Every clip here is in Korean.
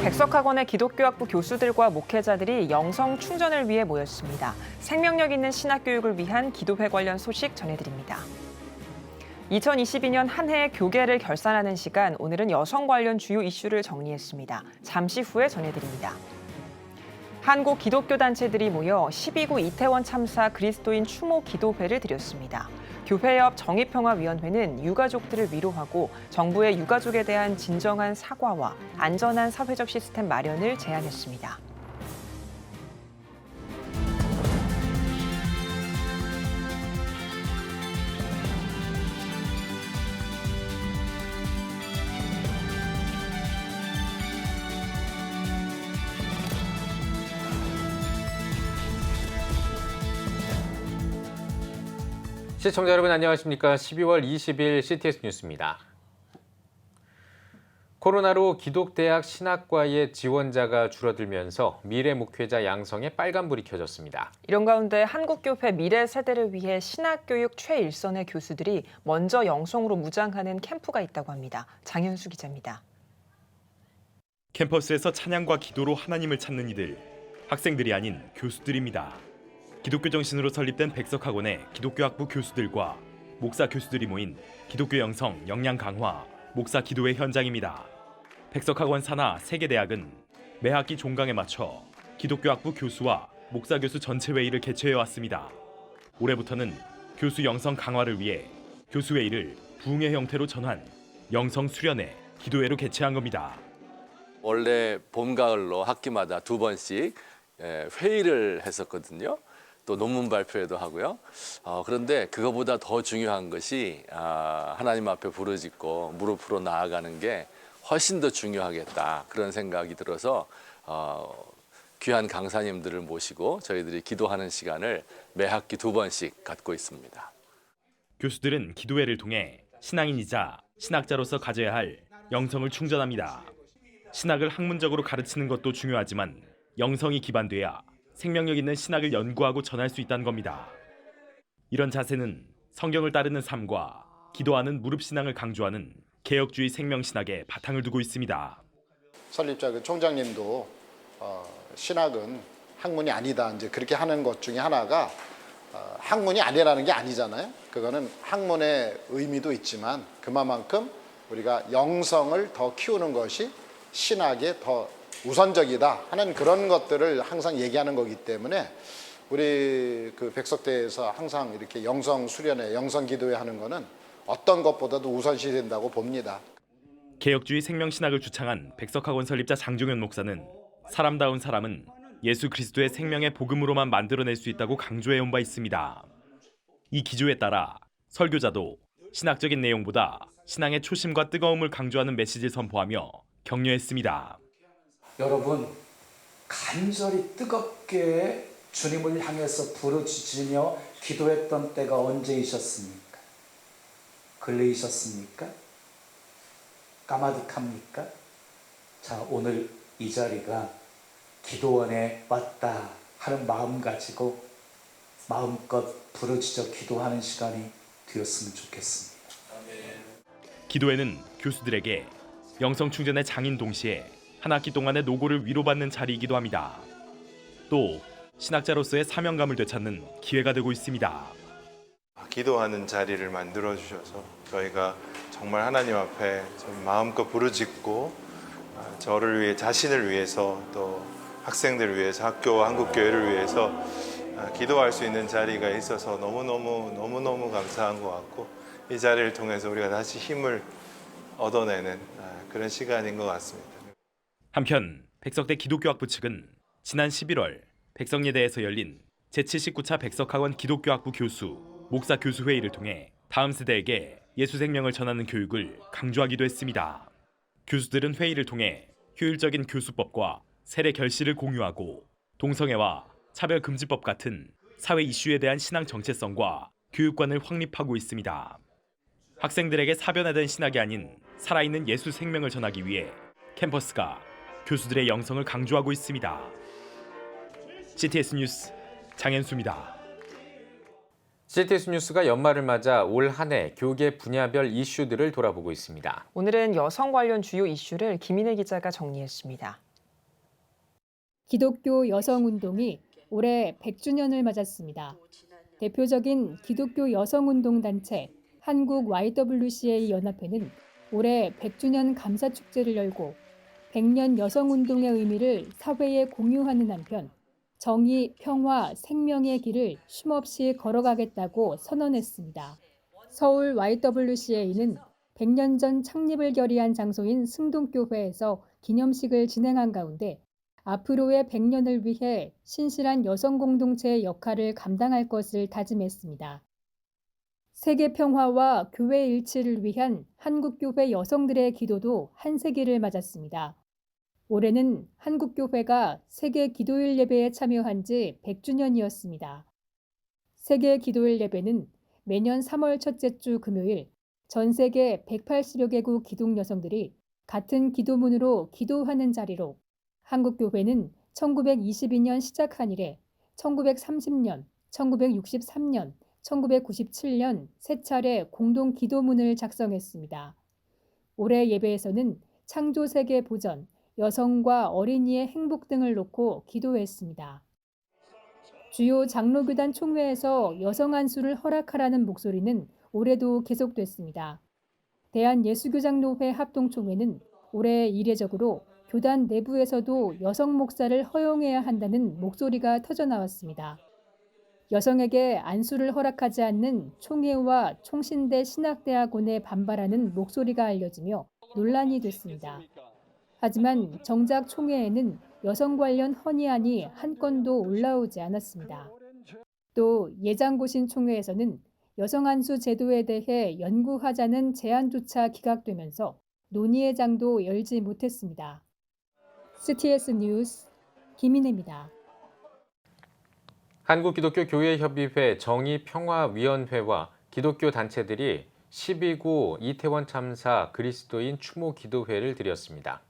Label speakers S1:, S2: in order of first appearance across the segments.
S1: 백석학원의 기독교학부 교수들과 목회자들이 영성 충전을 위해 모였습니다. 생명력 있는 신학교육을 위한 기도회 관련 소식 전해드립니다. 2022년 한 해의 교계를 결산하는 시간, 오늘은 여성 관련 주요 이슈를 정리했습니다. 잠시 후에 전해드립니다. 한국 기독교 단체들이 모여 12구 이태원 참사 그리스도인 추모 기도회를 드렸습니다. 교회협 정의평화위원회는 유가족들을 위로하고 정부의 유가족에 대한 진정한 사과와 안전한 사회적 시스템 마련을 제안했습니다.
S2: 시청자 여러분 안녕하십니까? 12월 20일 CTS 뉴스입니다. 코로나로 기독대학 신학과의 지원자가 줄어들면서 미래 목회자 양성에 빨간불이 켜졌습니다.
S1: 이런 가운데 한국교회 미래 세대를 위해 신학교육 최일선의 교수들이 먼저 영성으로 무장하는 캠프가 있다고 합니다. 장현수 기자입니다.
S3: 캠퍼스에서 찬양과 기도로 하나님을 찾는 이들, 학생들이 아닌 교수들입니다. 기독교 정신으로 설립된 백석학원의 기독교학부 교수들과 목사 교수들이 모인 기독교 영성 역량 강화 목사 기도회 현장입니다. 백석학원 산하 세계대학은 매 학기 종강에 맞춰 기독교학부 교수와 목사 교수 전체 회의를 개최해왔습니다. 올해부터는 교수 영성 강화를 위해 교수회의를 부흥회 형태로 전환 영성 수련회 기도회로 개최한 겁니다.
S4: 원래 봄, 가을로 학기마다 2번씩 회의를 했었거든요. 또 논문 발표회도 하고요. 그런데 그거보다 더 중요한 것이 하나님 앞에 부르짖고 무릎으로 나아가는 게 훨씬 더 중요하겠다. 그런 생각이 들어서 귀한 강사님들을 모시고 저희들이 기도하는 시간을 매 학기 2번씩 갖고 있습니다.
S3: 교수들은 기도회를 통해 신앙인이자 신학자로서 가져야 할 영성을 충전합니다. 신학을 학문적으로 가르치는 것도 중요하지만 영성이 기반돼야 생명력 있는 신학을 연구하고 전할 수 있다는 겁니다. 이런 자세는 성경을 따르는 삶과 기도하는 무릎신앙을 강조하는 개혁주의 생명신학에 바탕을 두고 있습니다.
S5: 설립자 그 총장님도 신학은 학문이 아니다 이제 그렇게 하는 것 중에 하나가 학문이 아니라는 게 아니잖아요. 그거는 학문의 의미도 있지만 그만큼 우리가 영성을 더 키우는 것이 신학에 더 우선적이다 하는 그런 것들을 항상 얘기하는 거기 때문에 우리 그 백석대에서 항상 이렇게 영성 수련회, 영성 기도회 하는 거는 어떤 것보다도 우선시 된다고 봅니다.
S3: 개혁주의 생명신학을 주창한 백석학원 설립자 장종현 목사는 사람다운 사람은 예수 그리스도의 생명의 복음으로만 만들어낼 수 있다고 강조해온 바 있습니다. 이 기조에 따라 설교자도 신학적인 내용보다 신앙의 초심과 뜨거움을 강조하는 메시지를 선포하며 격려했습니다.
S6: 여러분 간절히 뜨겁게 주님을 향해서 부르짖으며 기도했던 때가 언제이셨습니까? 근래이셨습니까? 까마득합니까? 자, 오늘 이 자리가 기도원에 왔다 하는 마음 가지고 마음껏 부르짖어 기도하는 시간이 되었으면 좋겠습니다.
S3: 기도회는 교수들에게 영성 충전의 장인 동시에 한 학기 동안의 노고를 위로받는 자리이기도 합니다. 또 신학자로서의 사명감을 되찾는 기회가 되고 있습니다.
S7: 기도하는 자리를 만들어 주셔서 저희가 정말 하나님 앞에 마음껏 부르짖고 저를 위해 자신을 위해서 또 학생들을 위해서 학교와 한국교회를 위해서 기도할 수 있는 자리가 있어서 너무너무 감사한 것 같고 이 자리를 통해서 우리가 다시 힘을 얻어내는 그런 시간인 것 같습니다.
S3: 한편 백석대 기독교학부 측은 지난 11월 백석예대에서 열린 제79차 백석학원 기독교학부 교수, 목사 교수회의를 통해 다음 세대에게 예수 생명을 전하는 교육을 강조하기도 했습니다. 교수들은 회의를 통해 효율적인 교수법과 세례 결실을 공유하고 동성애와 차별금지법 같은 사회 이슈에 대한 신앙 정체성과 교육관을 확립하고 있습니다. 학생들에게 사변화된 신학이 아닌 살아있는 예수 생명을 전하기 위해 캠퍼스가 교수들의 영성을 강조하고 있습니다. CTS 뉴스 장현수입니다.
S2: CTS 뉴스가 연말을 맞아 올 한 해 교계 분야별 이슈들을 돌아보고 있습니다.
S1: 오늘은 여성 관련 주요 이슈를 김인혜 기자가 정리했습니다.
S8: 기독교 여성운동이 올해 100주년을 맞았습니다. 대표적인 기독교 여성운동단체 한국 YWCA 연합회는 올해 100주년 감사축제를 열고 100년 여성운동의 의미를 사회에 공유하는 한편 정의, 평화, 생명의 길을 쉼없이 걸어가겠다고 선언했습니다. 서울 YWCA는 100년 전 창립을 결의한 장소인 승동교회에서 기념식을 진행한 가운데 앞으로의 100년을 위해 신실한 여성 공동체의 역할을 감당할 것을 다짐했습니다. 세계 평화와 교회 일치를 위한 한국교회 여성들의 기도도 한 세기를 맞았습니다. 올해는 한국교회가 세계 기도일 예배에 참여한 지 100주년이었습니다. 세계 기도일 예배는 매년 3월 첫째 주 금요일 전 세계 180여 개국 기독 여성들이 같은 기도문으로 기도하는 자리로 한국교회는 1922년 시작한 이래 1930년, 1963년, 1997년 세 차례 공동 기도문을 작성했습니다. 올해 예배에서는 창조세계 보전, 여성과 어린이의 행복 등을 놓고 기도했습니다. 주요 장로교단 총회에서 여성 안수를 허락하라는 목소리는 올해도 계속됐습니다. 대한예수교장로회 합동총회는 올해 이례적으로 교단 내부에서도 여성 목사를 허용해야 한다는 목소리가 터져나왔습니다. 여성에게 안수를 허락하지 않는 총회와 총신대 신학대학원에 반발하는 목소리가 알려지며 논란이 됐습니다. 하지만 정작 총회에는 여성 관련 헌의안이 한 건도 올라오지 않았습니다. 또 예장고신 총회에서는 여성 안수 제도에 대해 연구하자는 제안조차 기각되면서 논의의 장도 열지 못했습니다. CTS 뉴스 김인혜입니다.
S2: 한국기독교교회협의회 정의평화위원회와 기독교 단체들이 12구 이태원 참사 그리스도인 추모 기도회를 드렸습니다.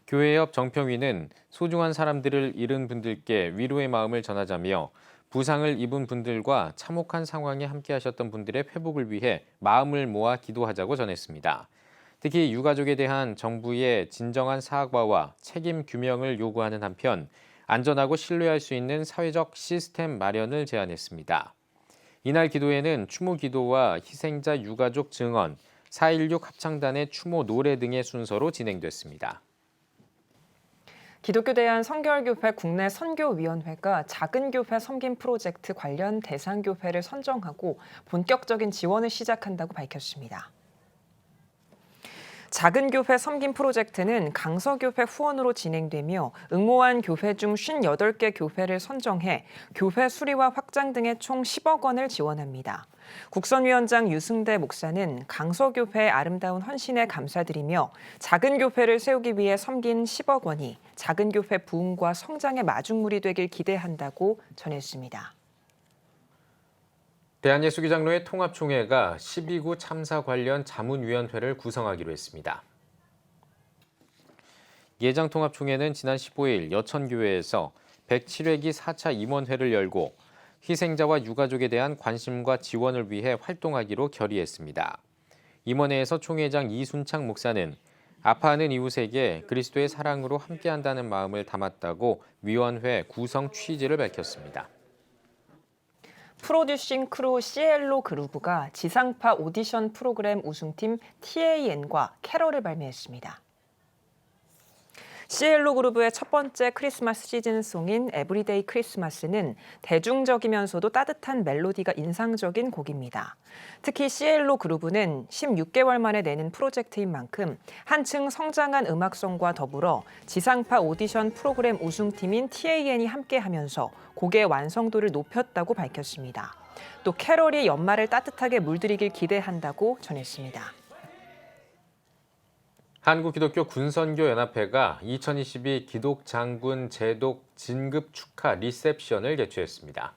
S2: 교회협 정평위는 소중한 사람들을 잃은 분들께 위로의 마음을 전하자며 부상을 입은 분들과 참혹한 상황에 함께하셨던 분들의 회복을 위해 마음을 모아 기도하자고 전했습니다. 특히 유가족에 대한 정부의 진정한 사과와 책임 규명을 요구하는 한편 안전하고 신뢰할 수 있는 사회적 시스템 마련을 제안했습니다. 이날 기도회는 추모 기도와 희생자 유가족 증언, 4.16 합창단의 추모 노래 등의 순서로 진행됐습니다.
S1: 기독교대한 성결교회 국내 선교위원회가 작은 교회 섬김 프로젝트 관련 대상 교회를 선정하고 본격적인 지원을 시작한다고 밝혔습니다. 작은 교회 섬김 프로젝트는 강서교회 후원으로 진행되며 응모한 교회 중 58개 교회를 선정해 교회 수리와 확장 등의 총 10억 원을 지원합니다. 국선위원장 유승대 목사는 강서교회의 아름다운 헌신에 감사드리며 작은 교회를 세우기 위해 섬긴 10억 원이 작은 교회 부흥과 성장의 마중물이 되길 기대한다고 전했습니다.
S2: 대한예수교장로회 통합총회가 12구 참사 관련 자문위원회를 구성하기로 했습니다. 예장통합총회는 지난 15일 여천교회에서 107회기 4차 임원회를 열고 희생자와 유가족에 대한 관심과 지원을 위해 활동하기로 결의했습니다. 임원회에서 총회장 이순창 목사는 아파하는 이웃에게 그리스도의 사랑으로 함께한다는 마음을 담았다고 위원회 구성 취지를 밝혔습니다.
S1: 프로듀싱 크루 시엘로 그루브가 지상파 오디션 프로그램 우승팀 TAN과 캐럴을 발매했습니다. 시엘로 그루브의 첫 번째 크리스마스 시즌송인 에브리데이 크리스마스는 대중적이면서도 따뜻한 멜로디가 인상적인 곡입니다. 특히 시엘로 그루브는 16개월 만에 내는 프로젝트인 만큼 한층 성장한 음악성과 더불어 지상파 오디션 프로그램 우승팀인 TAN이 함께하면서 곡의 완성도를 높였다고 밝혔습니다. 또 캐럴이 연말을 따뜻하게 물들이길 기대한다고 전했습니다.
S2: 한국기독교군선교연합회가 2022 기독장군 제독 진급 축하 리셉션을 개최했습니다.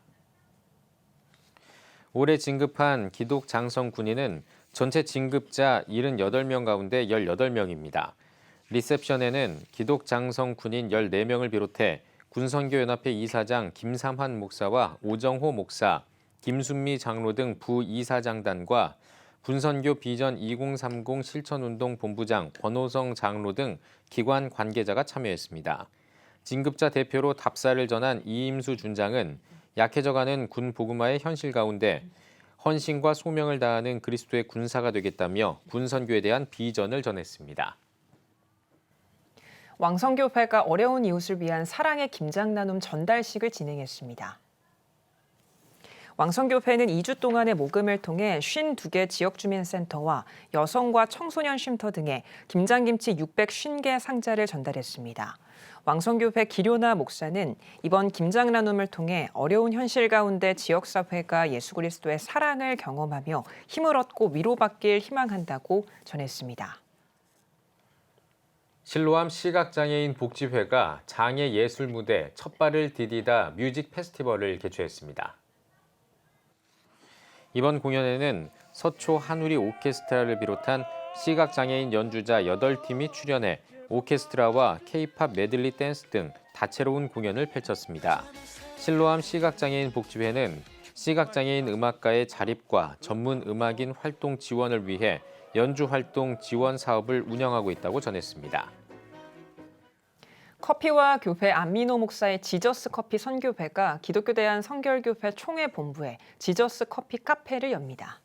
S2: 올해 진급한 기독장성 군인은 전체 진급자 78명 가운데 18명입니다. 리셉션에는 기독장성 군인 14명을 비롯해 군선교연합회 이사장 김삼환 목사와 오정호 목사, 김순미 장로 등 부이사장단과 분선교 비전 2030 실천운동 본부장 권호성 장로 등 기관 관계자가 참여했습니다. 진급자 대표로 답사를 전한 이임수 준장은 약해져가는 군 복음화의 현실 가운데 헌신과 소명을 다하는 그리스도의 군사가 되겠다며 분선교에 대한 비전을 전했습니다.
S1: 왕성교회가 어려운 이웃을 위한 사랑의 김장 나눔 전달식을 진행했습니다. 왕성교회는 2주 동안의 모금을 통해 52개 지역주민센터와 여성과 청소년 쉼터 등에 김장김치 650개 상자를 전달했습니다. 왕성교회 기료나 목사는 이번 김장 나눔을 통해 어려운 현실 가운데 지역사회가 예수 그리스도의 사랑을 경험하며 힘을 얻고 위로받길 희망한다고 전했습니다.
S2: 실로암 시각장애인 복지회가 장애 예술 무대 첫발을 디디다 뮤직 페스티벌을 개최했습니다. 이번 공연에는 서초 한우리 오케스트라를 비롯한 시각장애인 연주자 8팀이 출연해 오케스트라와 K-팝 메들리 댄스 등 다채로운 공연을 펼쳤습니다. 실로암 시각장애인 복지회는 시각장애인 음악가의 자립과 전문 음악인 활동 지원을 위해 연주활동 지원 사업을 운영하고 있다고 전했습니다.
S1: 커피와 교회 안민호 목사의 지저스 커피 선교회가 기독교 대한 성결교회 총회 본부에 지저스 커피 카페를 엽니다.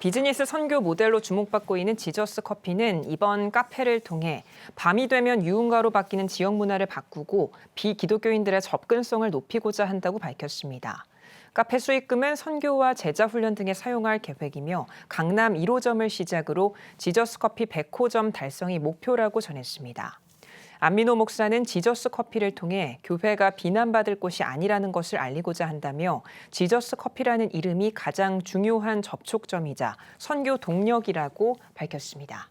S1: 비즈니스 선교 모델로 주목받고 있는 지저스 커피는 이번 카페를 통해 밤이 되면 유흥가로 바뀌는 지역 문화를 바꾸고 비기독교인들의 접근성을 높이고자 한다고 밝혔습니다. 카페 수익금은 선교와 제자 훈련 등에 사용할 계획이며 강남 1호점을 시작으로 지저스 커피 100호점 달성이 목표라고 전했습니다. 안민호 목사는 지저스 커피를 통해 교회가 비난받을 곳이 아니라는 것을 알리고자 한다며 지저스 커피라는 이름이 가장 중요한 접촉점이자 선교 동력이라고 밝혔습니다.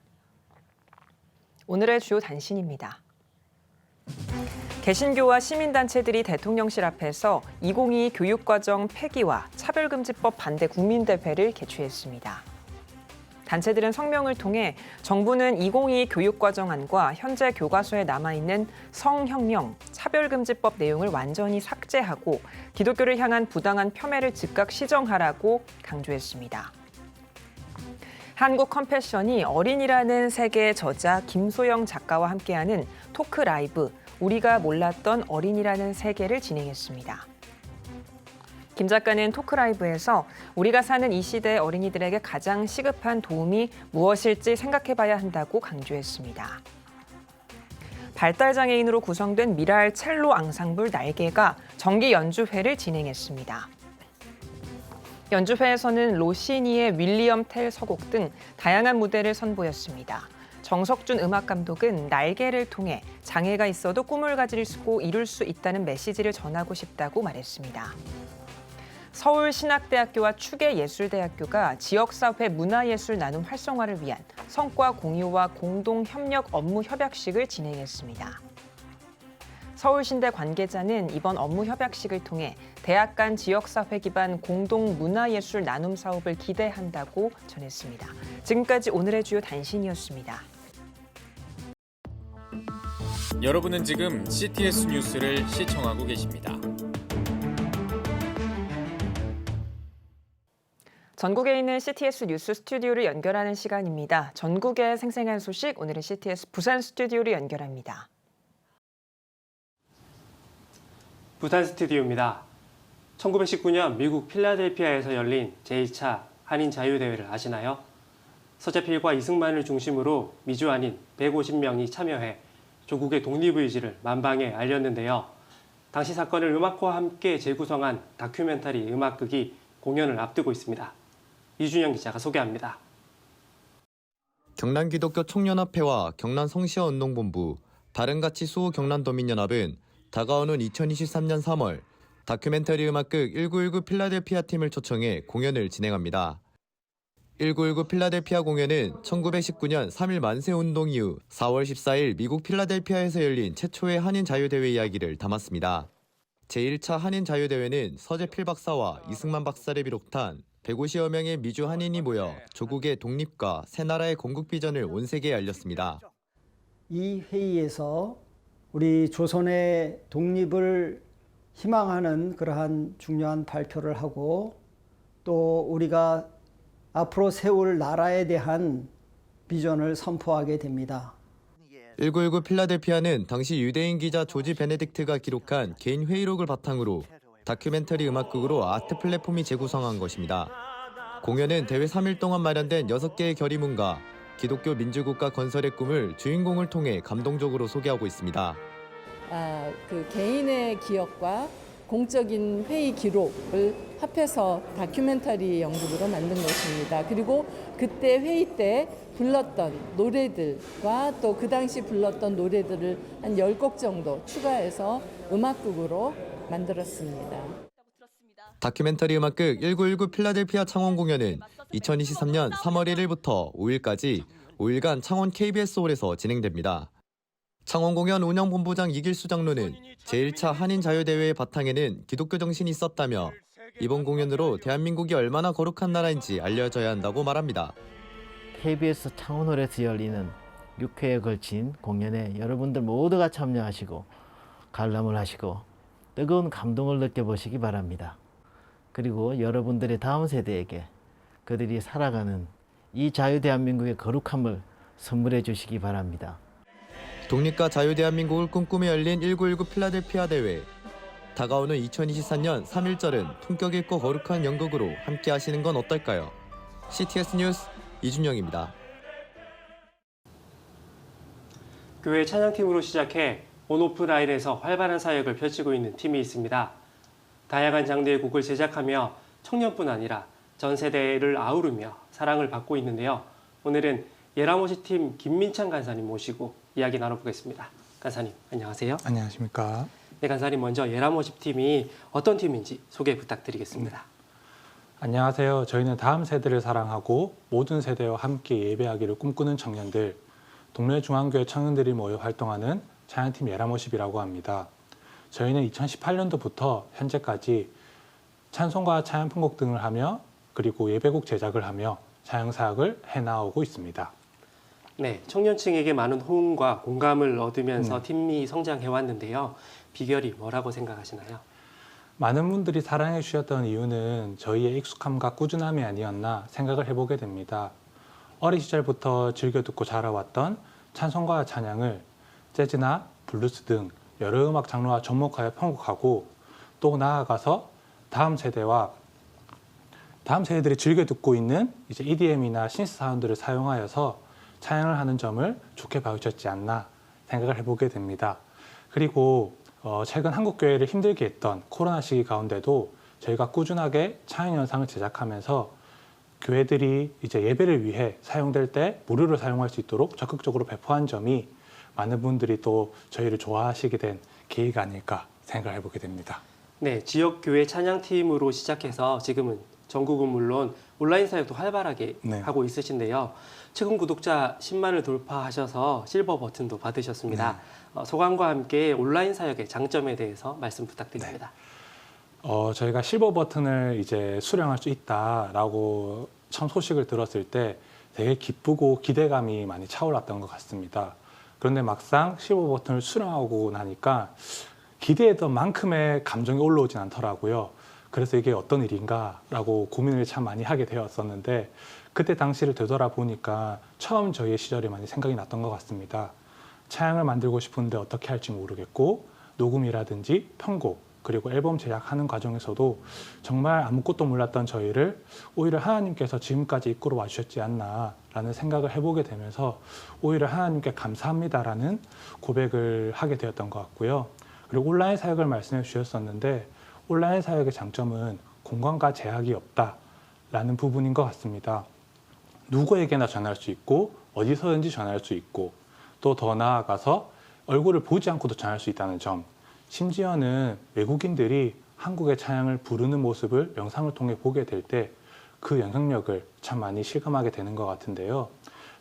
S1: 오늘의 주요 단신입니다. 개신교와 시민단체들이 대통령실 앞에서 2022 교육과정 폐기와 차별금지법 반대 국민대회를 개최했습니다. 단체들은 성명을 통해 정부는 2022 교육과정안과 현재 교과서에 남아있는 성혁명, 차별금지법 내용을 완전히 삭제하고 기독교를 향한 부당한 폄훼를 즉각 시정하라고 강조했습니다. 한국 컴패션이 어린이라는 세계의 저자 김소영 작가와 함께하는 토크 라이브 우리가 몰랐던 어린이라는 세계를 진행했습니다. 김 작가는 토크 라이브에서 우리가 사는 이 시대의 어린이들에게 가장 시급한 도움이 무엇일지 생각해봐야 한다고 강조했습니다. 발달장애인으로 구성된 미랄 첼로 앙상블 날개가 정기 연주회를 진행했습니다. 연주회에서는 로시니의 윌리엄 텔 서곡 등 다양한 무대를 선보였습니다. 정석준 음악감독은 날개를 통해 장애가 있어도 꿈을 가지고 이룰 수 있다는 메시지를 전하고 싶다고 말했습니다. 서울신학대학교와 추계예술대학교가 지역사회 문화예술 나눔 활성화를 위한 성과 공유와 공동협력 업무 협약식을 진행했습니다. 서울신대 관계자는 이번 업무 협약식을 통해 대학 간 지역사회 기반 공동 문화예술 나눔 사업을 기대한다고 전했습니다. 지금까지 오늘의 주요 단신이었습니다.
S2: 여러분은 지금 CTS 뉴스를 시청하고 계십니다.
S1: 전국에 있는 CTS 뉴스 스튜디오를 연결하는 시간입니다. 전국의 생생한 소식, 오늘은 CTS 부산 스튜디오를 연결합니다.
S9: 부산 스튜디오입니다. 1919년 미국 필라델피아에서 열린 제2차 한인 자유대회를 아시나요? 서재필과 이승만을 중심으로 미주한인 150명이 참여해 조국의 독립의지를 만방에 알렸는데요. 당시 사건을 음악과 함께 재구성한 다큐멘터리 음악극이 공연을 앞두고 있습니다. 이준영 기자가 소개합니다.
S10: 경남기독교 청년합회와 경남성시어운동본부, 다른가치 수호 경남도민연합은 다가오는 2023년 3월 다큐멘터리 음악극 1919 필라델피아 팀을 초청해 공연을 진행합니다. 1919 필라델피아 공연은 1919년 3.1 만세운동 이후 4월 14일 미국 필라델피아에서 열린 최초의 한인 자유대회 이야기를 담았습니다. 제1차 한인 자유대회는 서재필 박사와 이승만 박사를 비롯한 150여 명의 미주 한인이 모여 조국의 독립과 새 나라의 건국 비전을 온 세계에 알렸습니다.
S11: 이 회의에서 우리 조선의 독립을 희망하는 그러한 중요한 발표를 하고 또 우리가 앞으로 세울 나라에 대한 비전을 선포하게 됩니다.
S10: 1919 필라델피아는 당시 유대인 기자 조지 베네딕트가 기록한 개인 회의록을 바탕으로 다큐멘터리 음악극으로 아트 플랫폼이 재구성한 것입니다. 공연은 대회 3일 동안 마련된 6개의 결의문과 기독교 민주국가 건설의 꿈을 주인공을 통해 감동적으로 소개하고 있습니다.
S12: 그 개인의 기억과 공적인 회의 기록을 합해서 다큐멘터리 연극으로 만든 것입니다. 그리고 그때 회의 때 불렀던 노래들과 또 그 당시 불렀던 노래들을 한 10곡 정도 추가해서 음악극으로 만들었습니다.
S10: 다큐멘터리 음악극 1919 필라델피아 창원 공연은 2023년 3월 1일부터 5일까지 5일간 창원 KBS홀에서 진행됩니다. 창원 공연 운영본부장 이길수 장로는 제1차 한인자유대회의 바탕에는 기독교 정신이 있었다며 이번 공연으로 대한민국이 얼마나 거룩한 나라인지 알려져야 한다고 말합니다.
S13: KBS 창원홀에서 열리는 6회에 걸친 공연에 여러분들 모두가 참여하시고 관람을 하시고 뜨거운 감동을 느껴보시기 바랍니다. 그리고 여러분들의 다음 세대에게 그들이 살아가는 이 자유대한민국의 거룩함을 선물해 주시기 바랍니다.
S10: 독립과 자유대한민국을 꿈꾸며 열린 1919 필라델피아 대회. 다가오는 2024년 3.1절은 품격 있고 거룩한 연극으로 함께 하시는 건 어떨까요? CTS 뉴스 이준영입니다.
S9: 교회 찬양팀으로 시작해 온오프라인에서 활발한 사역을 펼치고 있는 팀이 있습니다. 다양한 장르의 곡을 제작하며 청년뿐 아니라 전 세대를 아우르며 사랑을 받고 있는데요. 오늘은 예라모시 팀 김민찬 간사님 모시고 이야기 나눠보겠습니다. 간사님 안녕하세요.
S14: 안녕하십니까.
S9: 네, 간사님 먼저 예라모시 팀이 어떤 팀인지 소개 부탁드리겠습니다.
S14: 네. 안녕하세요. 저희는 다음 세대를 사랑하고 모든 세대와 함께 예배하기를 꿈꾸는 청년들, 동래중앙교회 청년들이 모여 활동하는 찬양팀 예라모십이라고 합니다. 저희는 2018년도부터 현재까지 찬송과 찬양 편곡 등을 하며 그리고 예배곡 제작을 하며 찬양 사역을 해나오고 있습니다.
S9: 네, 청년층에게 많은 호응과 공감을 얻으면서 팀이 성장해 왔는데요. 비결이 뭐라고 생각하시나요?
S14: 많은 분들이 사랑해 주셨던 이유는 저희의 익숙함과 꾸준함이 아니었나 생각을 해보게 됩니다. 어린 시절부터 즐겨 듣고 자라왔던 찬송과 찬양을 재즈나 블루스 등 여러 음악 장르와 접목하여 편곡하고 또 나아가서 다음 세대들이 즐겨 듣고 있는 이제 EDM이나 신스 사운드를 사용하여서 찬양을 하는 점을 좋게 봐주셨지 않나 생각을 해보게 됩니다. 그리고 최근 한국교회를 힘들게 했던 코로나 시기 가운데도 저희가 꾸준하게 찬양 영상을 제작하면서 교회들이 이제 예배를 위해 사용될 때 무료로 사용할 수 있도록 적극적으로 배포한 점이 많은 분들이 또 저희를 좋아하시게 된 계기가 아닐까 생각을 해보게 됩니다.
S9: 네, 지역교회 찬양팀으로 시작해서 지금은 전국은 물론 온라인 사역도 활발하게 하고 있으신데요. 최근 구독자 10만을 돌파하셔서 실버 버튼도 받으셨습니다. 소감과 함께 온라인 사역의 장점에 대해서 말씀 부탁드립니다.
S14: 저희가 실버 버튼을 이제 수령할 수 있다라고 처음 소식을 들었을 때 되게 기쁘고 기대감이 많이 차올랐던 것 같습니다. 그런데 막상 실버 버튼을 수령하고 나니까 기대했던 만큼의 감정이 올라오진 않더라고요. 그래서 이게 어떤 일인가라고 고민을 참 많이 하게 되었었는데 그때 당시를 되돌아보니까 처음 저희의 시절이 많이 생각이 났던 것 같습니다. 찬양을 만들고 싶은데 어떻게 할지 모르겠고 녹음이라든지 편곡 그리고 앨범 제작하는 과정에서도 정말 아무것도 몰랐던 저희를 오히려 하나님께서 지금까지 이끌어 와주셨지 않나라는 생각을 해보게 되면서 오히려 하나님께 감사합니다라는 고백을 하게 되었던 것 같고요. 그리고 온라인 사역을 말씀해 주셨었는데 온라인 사역의 장점은 공간과 제약이 없다라는 부분인 것 같습니다. 누구에게나 전할 수 있고 어디서든지 전할 수 있고 또 더 나아가서 얼굴을 보지 않고도 전할 수 있다는 점, 심지어는 외국인들이 한국의 찬양을 부르는 모습을 영상을 통해 보게 될 때 그 영향력을 참 많이 실감하게 되는 것 같은데요.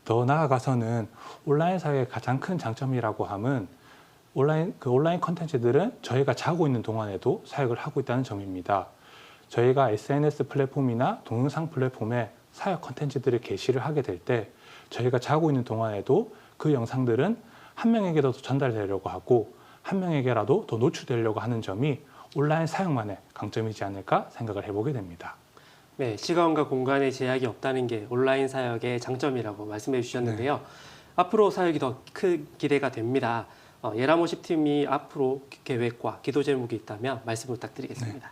S14: 더 나아가서는 온라인 사역의 가장 큰 장점이라고 함은 온라인 컨텐츠들은 저희가 자고 있는 동안에도 사역을 하고 있다는 점입니다. 저희가 SNS 플랫폼이나 동영상 플랫폼에 사역 컨텐츠들을 게시를 하게 될 때 저희가 자고 있는 동안에도 그 영상들은 한 명에게라도 전달되려고 하고 한 명에게라도 더 노출되려고 하는 점이 온라인 사역만의 강점이지 않을까 생각을 해보게 됩니다.
S9: 네, 시간과 공간의 제약이 없다는 게 온라인 사역의 장점이라고 말씀해 주셨는데요. 앞으로 사역이 더 큰 기대가 됩니다. 예람워십 팀이 앞으로 계획과 기도 제목이 있다면 말씀 부탁드리겠습니다.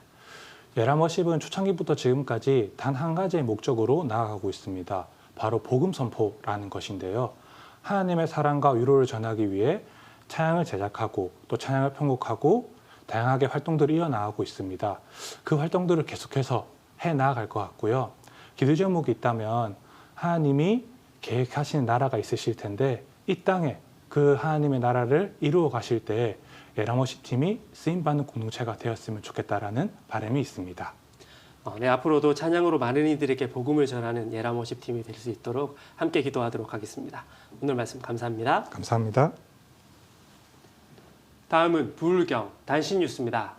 S14: 예람워십은 초창기부터 지금까지 단 한 가지의 목적으로 나아가고 있습니다. 바로 복음 선포라는 것인데요. 하나님의 사랑과 위로를 전하기 위해 찬양을 제작하고 또 찬양을 편곡하고 다양하게 활동들을 이어나가고 있습니다. 그 활동들을 계속해서 해나갈 것 같고요. 기도 제목이 있다면 하나님이 계획하시는 나라가 있으실 텐데 이 땅에 그 하나님의 나라를 이루어 가실 때 예람워십 팀이 쓰임받는 공동체가 되었으면 좋겠다라는 바람이 있습니다.
S9: 네, 앞으로도 찬양으로 많은 이들에게 복음을 전하는 예람워십 팀이 될 수 있도록 함께 기도하도록 하겠습니다. 오늘 말씀 감사합니다.
S14: 감사합니다.
S9: 다음은 부울경 단신 뉴스입니다.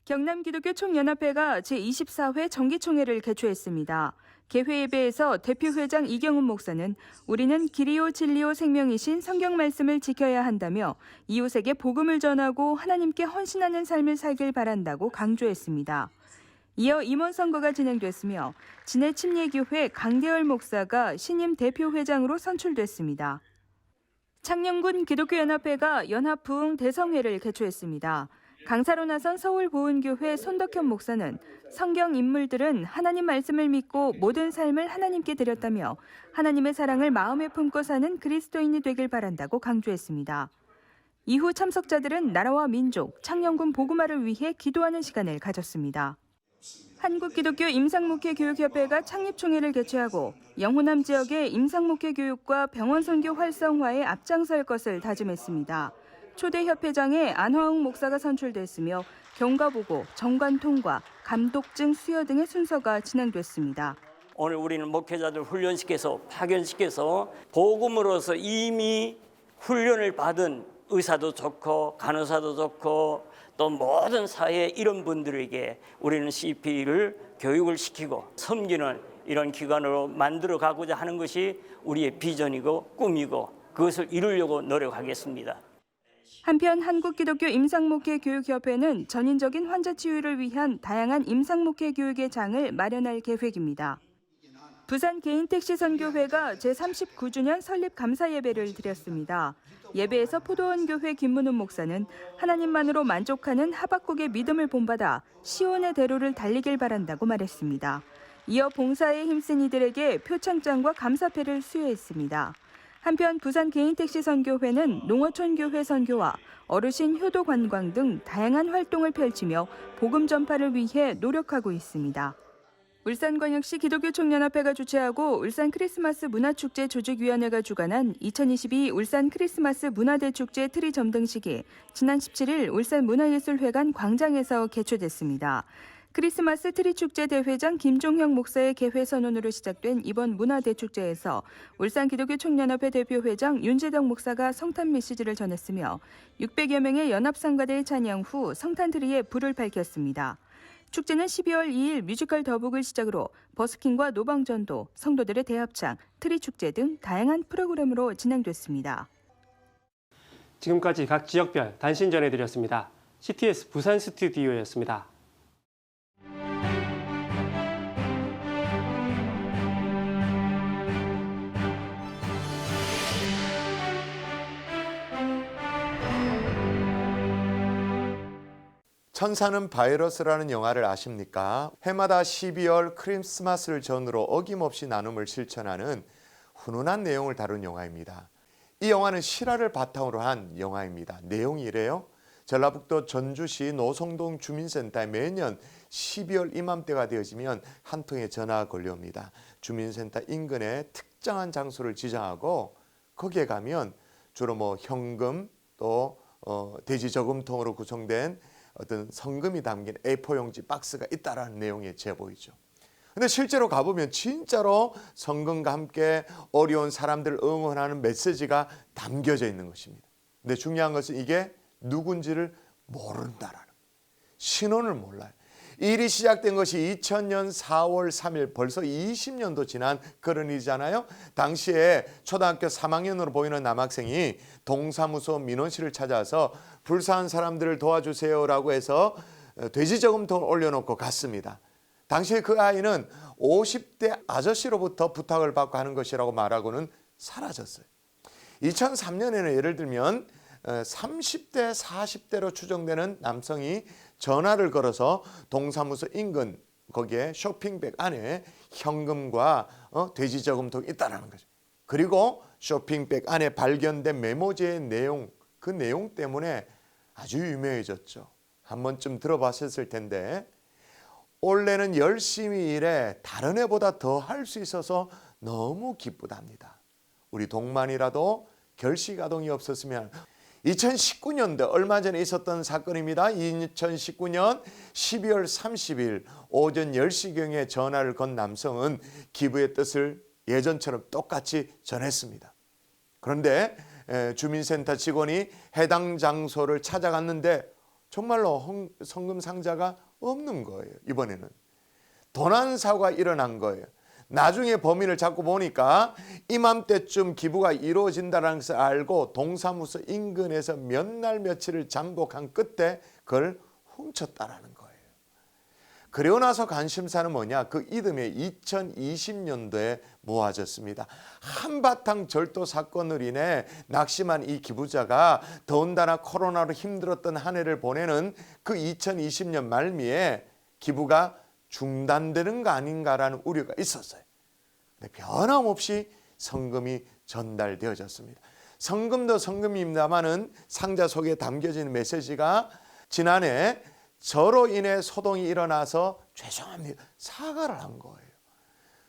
S15: 경남기독교 총연합회가 제24회 정기총회를 개최했습니다. 개회 예배에서 대표회장 이경훈 목사는 우리는 길이요 진리요 생명이신 성경 말씀을 지켜야 한다며 이웃에게 복음을 전하고 하나님께 헌신하는 삶을 살길 바란다고 강조했습니다. 이어 임원 선거가 진행됐으며 진해 침례교회 강대열 목사가 신임 대표회장으로 선출됐습니다. 창녕군 기독교연합회가 연합부흥 대성회를 개최했습니다. 강사로 나선 서울보은교회 손덕현 목사는 성경 인물들은 하나님 말씀을 믿고 모든 삶을 하나님께 드렸다며 하나님의 사랑을 마음에 품고 사는 그리스도인이 되길 바란다고 강조했습니다. 이후 참석자들은 나라와 민족, 창녕군 복음화를 위해 기도하는 시간을 가졌습니다. 한국기독교 임상목회교육협회가 창립총회를 개최하고 영호남 지역의 임상목회교육과 병원 선교 활성화에 앞장설 것을 다짐했습니다. 초대 협회장에 안화웅 목사가 선출됐으며 경과보고, 정관통과, 감독증 수여 등의 순서가 진행됐습니다.
S16: 오늘 우리는 목회자들 훈련시켜서 파견시켜서 복음으로서 이미 훈련을 받은 의사도 좋고 간호사도 좋고 또 모든 사회 이런 분들에게 우리는 CP를 교육을 시키고 섬기는 이런 기관으로 만들어 가고자 하는 것이 우리의 비전이고 꿈이고 그것을 이루려고 노력하겠습니다.
S15: 한편 한국기독교 임상목회교육협회는 전인적인 환자 치유를 위한 다양한 임상목회 교육의 장을 마련할 계획입니다. 부산 개인택시선교회가 제39주년 설립 감사 예배를 드렸습니다. 예배에서 포도원교회 김문훈 목사는 하나님만으로 만족하는 하박국의 믿음을 본받아 시온의 대로를 달리길 바란다고 말했습니다. 이어 봉사에 힘쓴 이들에게 표창장과 감사패를 수여했습니다. 한편 부산 개인택시 선교회는 농어촌교회 선교와 어르신 효도 관광 등 다양한 활동을 펼치며 복음 전파를 위해 노력하고 있습니다. 울산광역시 기독교총연합회가 주최하고 울산 크리스마스 문화축제 조직위원회가 주관한 2022 울산 크리스마스 문화대축제 트리 점등식이 지난 17일 울산문화예술회관 광장에서 개최됐습니다. 크리스마스 트리 축제 대회장 김종형 목사의 개회 선언으로 시작된 이번 문화대축제에서 울산 기독교총연합회 대표회장 윤재덕 목사가 성탄 메시지를 전했으며 600여 명의 연합상가대의 찬양 후 성탄 트리에 불을 밝혔습니다. 축제는 12월 2일 뮤지컬 더북을 시작으로 버스킹과 노방전도, 성도들의 대합창, 트리 축제 등 다양한 프로그램으로 진행됐습니다.
S9: 지금까지 각 지역별 단신 전해드렸습니다. CTS 부산 스튜디오였습니다.
S17: 천사는 바이러스라는 영화를 아십니까? 해마다 12월 크리스마스를 전후로 어김없이 나눔을 실천하는 훈훈한 내용을 다룬 영화입니다. 이 영화는 실화를 바탕으로 한 영화입니다. 내용이 이래요. 전라북도 전주시 노성동 주민센터에 매년 12월 이맘때가 되어지면 한 통의 전화가 걸려옵니다. 주민센터 인근에 특정한 장소를 지정하고 거기에 가면 주로 현금 또 대지 저금통으로 구성된 어떤 성금이 담긴 A4 용지 박스가 있다라는 내용의 제보이죠. 근데 실제로 가보면 진짜로 성금과 함께 어려운 사람들을 응원하는 메시지가 담겨져 있는 것입니다. 근데 중요한 것은 이게 누군지를 모른다라는 신원을 몰라요. 이 일이 시작된 것이 2000년 4월 3일 벌써 20년도 지난 그런 일이잖아요. 당시에 초등학교 3학년으로 보이는 남학생이 동사무소 민원실을 찾아서 불쌍한 사람들을 도와주세요라고 해서 돼지 저금통을 올려놓고 갔습니다. 당시에 그 아이는 50대 아저씨로부터 부탁을 받고 하는 것이라고 말하고는 사라졌어요. 2003년에는 예를 들면 30대, 40대로 추정되는 남성이 전화를 걸어서 동사무소 인근 거기에 쇼핑백 안에 현금과 돼지 저금통이 있다는 거죠. 그리고 쇼핑백 안에 발견된 메모지의 내용, 그 내용 때문에 아주 유명해졌죠. 한 번쯤 들어봤을 텐데 올해는 열심히 일해 다른 해보다 더 할 수 있어서 너무 기쁘답니다. 우리 동만이라도 결시가동이 없었으면 2019년도 얼마 전에 있었던 사건입니다. 2019년 12월 30일 오전 10시경에 전화를 건 남성은 기부의 뜻을 예전처럼 똑같이 전했습니다. 그런데 주민센터 직원이 해당 장소를 찾아갔는데 정말로 성금 상자가 없는 거예요. 이번에는 도난 사고가 일어난 거예요. 나중에 범인을 잡고 보니까 이맘때쯤 기부가 이루어진다는 것을 알고 동사무소 인근에서 몇 날 며칠을 잠복한 끝에 그걸 훔쳤다라는 거예요. 그리고 나서 관심사는 뭐냐? 그 이듬해 2020년도에 모아졌습니다. 한바탕 절도 사건으로 인해 낙심한 이 기부자가 더군다나 코로나로 힘들었던 한 해를 보내는 그 2020년 말미에 기부가 중단되는 거 아닌가라는 우려가 있었어요. 근데 변함없이 성금이 전달되어졌습니다. 성금도 성금입니다마는 상자 속에 담겨진 메시지가 지난해 저로 인해 소동이 일어나서 죄송합니다. 사과를 한 거예요.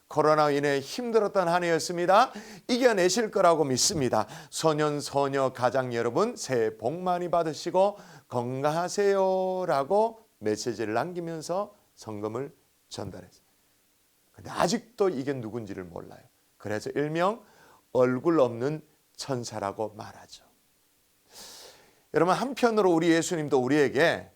S17: 코로나로 인해 힘들었던 한 해였습니다. 이겨내실 거라고 믿습니다. 소년, 소녀, 가장 여러분 새해 복 많이 받으시고 건강하세요 라고 메시지를 남기면서 성금을 전달했어요. 근데 아직도 이게 누군지를 몰라요. 그래서 일명 얼굴 없는 천사라고 말하죠. 여러분 한편으로 우리 예수님도 우리에게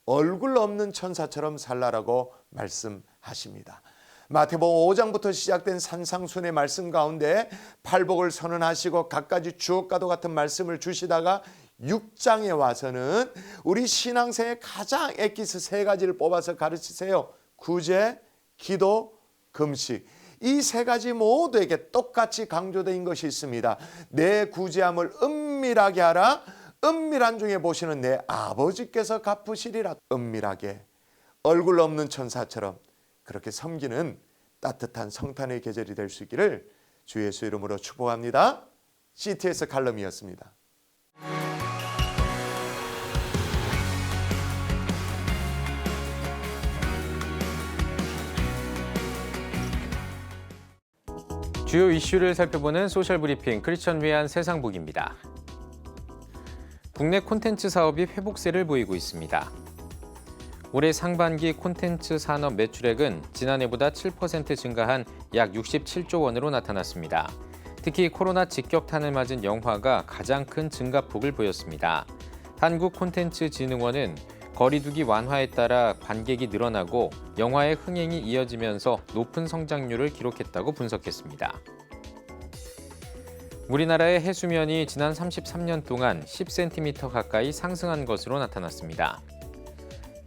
S17: 얼굴 없는 천사처럼 살라라고 말씀하십니다. 마태복음 5장부터 시작된 산상순의 말씀 가운데 팔복을 선언하시고 갖가지 주옥과도 같은 말씀을 주시다가 6장에 와서는 우리 신앙생의 가장 엑기스 3가지를 뽑아서 가르치세요. 구제, 기도, 금식. 이 3가지 모두에게 똑같이 강조된 것이 있습니다. 내 구제함을 은밀하게 하라. 은밀한 중에 보시는 내 아버지께서 갚으시리라. 은밀하게 얼굴 없는 천사처럼 그렇게 섬기는 따뜻한 성탄의 계절이 될 수 있기를 주 예수 이름으로 축복합니다. CTS 칼럼이었습니다.
S2: 주요 이슈를 살펴보는 소셜 브리핑 크리스천 위한 세상복입니다. 국내 콘텐츠 사업이 회복세를 보이고 있습니다. 올해 상반기 콘텐츠 산업 매출액은 지난해보다 7% 증가한 약 67조 원으로 나타났습니다. 특히 코로나 직격탄을 맞은 영화가 가장 큰 증가폭을 보였습니다. 한국콘텐츠진흥원은 거리두기 완화에 따라 관객이 늘어나고 영화의 흥행이 이어지면서 높은 성장률을 기록했다고 분석했습니다. 우리나라의 해수면이 지난 33년 동안 10cm 가까이 상승한 것으로 나타났습니다.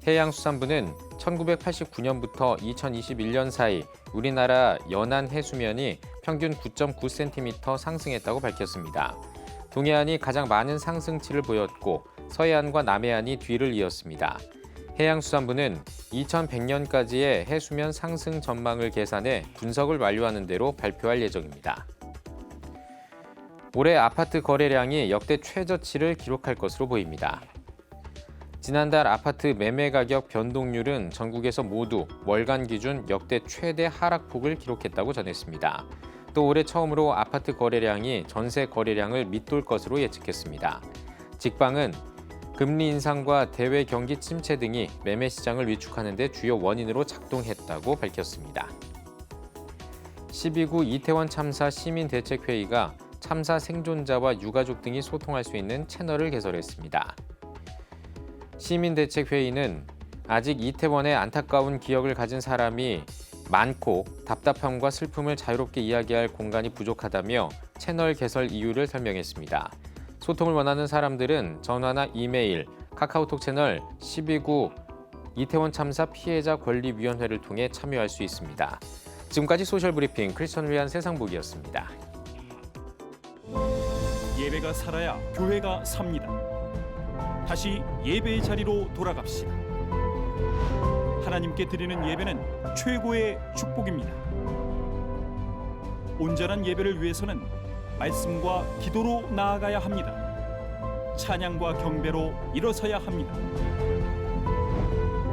S2: 해양수산부는 1989년부터 2021년 사이 우리나라 연안 해수면이 평균 9.9cm 상승했다고 밝혔습니다. 동해안이 가장 많은 상승치를 보였고 서해안과 남해안이 뒤를 이었습니다. 해양수산부는 2100년까지의 해수면 상승 전망을 계산해 분석을 완료하는 대로 발표할 예정입니다. 올해 아파트 거래량이 역대 최저치를 기록할 것으로 보입니다. 지난달 아파트 매매 가격 변동률은 전국에서 모두 월간 기준 역대 최대 하락폭을 기록했다고 전했습니다. 또 올해 처음으로 아파트 거래량이 전세 거래량을 밑돌 것으로 예측했습니다. 직방은 금리 인상과 대외 경기 침체 등이 매매 시장을 위축하는 데 주요 원인으로 작동했다고 밝혔습니다. 12구 이태원 참사 시민대책회의가 참사 생존자와 유가족 등이 소통할 수 있는 채널을 개설했습니다. 시민대책회의는 아직 이태원의 안타까운 기억을 가진 사람이 많고 답답함과 슬픔을 자유롭게 이야기할 공간이 부족하다며 채널 개설 이유를 설명했습니다. 소통을 원하는 사람들은 전화나 이메일, 카카오톡 채널 12구 이태원 참사 피해자 권리위원회를 통해 참여할 수 있습니다. 지금까지 소셜브리핑 크리스천을 위한 세상복이었습니다.
S18: 예배가 살아야 교회가 삽니다. 다시 예배의 자리로 돌아갑시다. 하나님께 드리는 예배는 최고의 축복입니다. 온전한 예배를 위해서는 말씀과 기도로 나아가야 합니다. 찬양과 경배로 일어서야 합니다.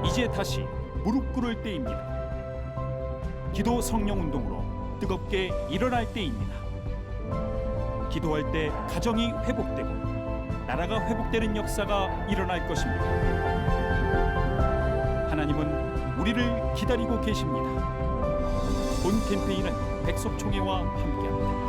S18: 이제 다시 무릎 꿇을 때입니다. 기도 성령 운동으로 뜨겁게 일어날 때입니다. 기도할 때 가정이 회복되고 나라가 회복되는 역사가 일어날 것입니다. 하나님은 우리를 기다리고 계십니다. 본 캠페인은 백석총회와 함께합니다.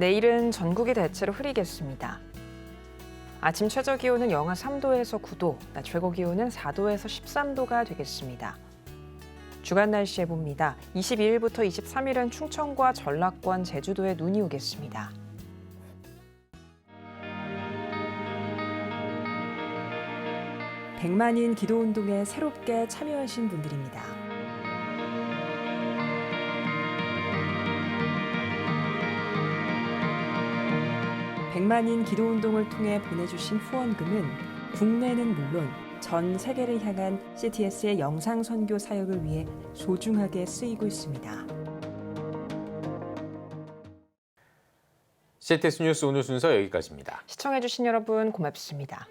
S1: 내일은 전국이 대체로 흐리겠습니다. 아침 최저 기온은 영하 3도에서 9도, 낮 최고 기온은 4도에서 13도가 되겠습니다. 주간 날씨 해봅니다. 22일부터 23일은 충청과 전라권, 제주도에 눈이 오겠습니다. 백만인 기도운동에 새롭게 참여하신 분들입니다. 백만인 기도운동을 통해 보내주신 후원금은 국내는 물론 전 세계를 향한 CTS의 영상 선교 사역을 위해 소중하게 쓰이고 있습니다.
S2: CTS 뉴스 오늘 순서 여기까지입니다.
S1: 시청해주신 여러분 고맙습니다.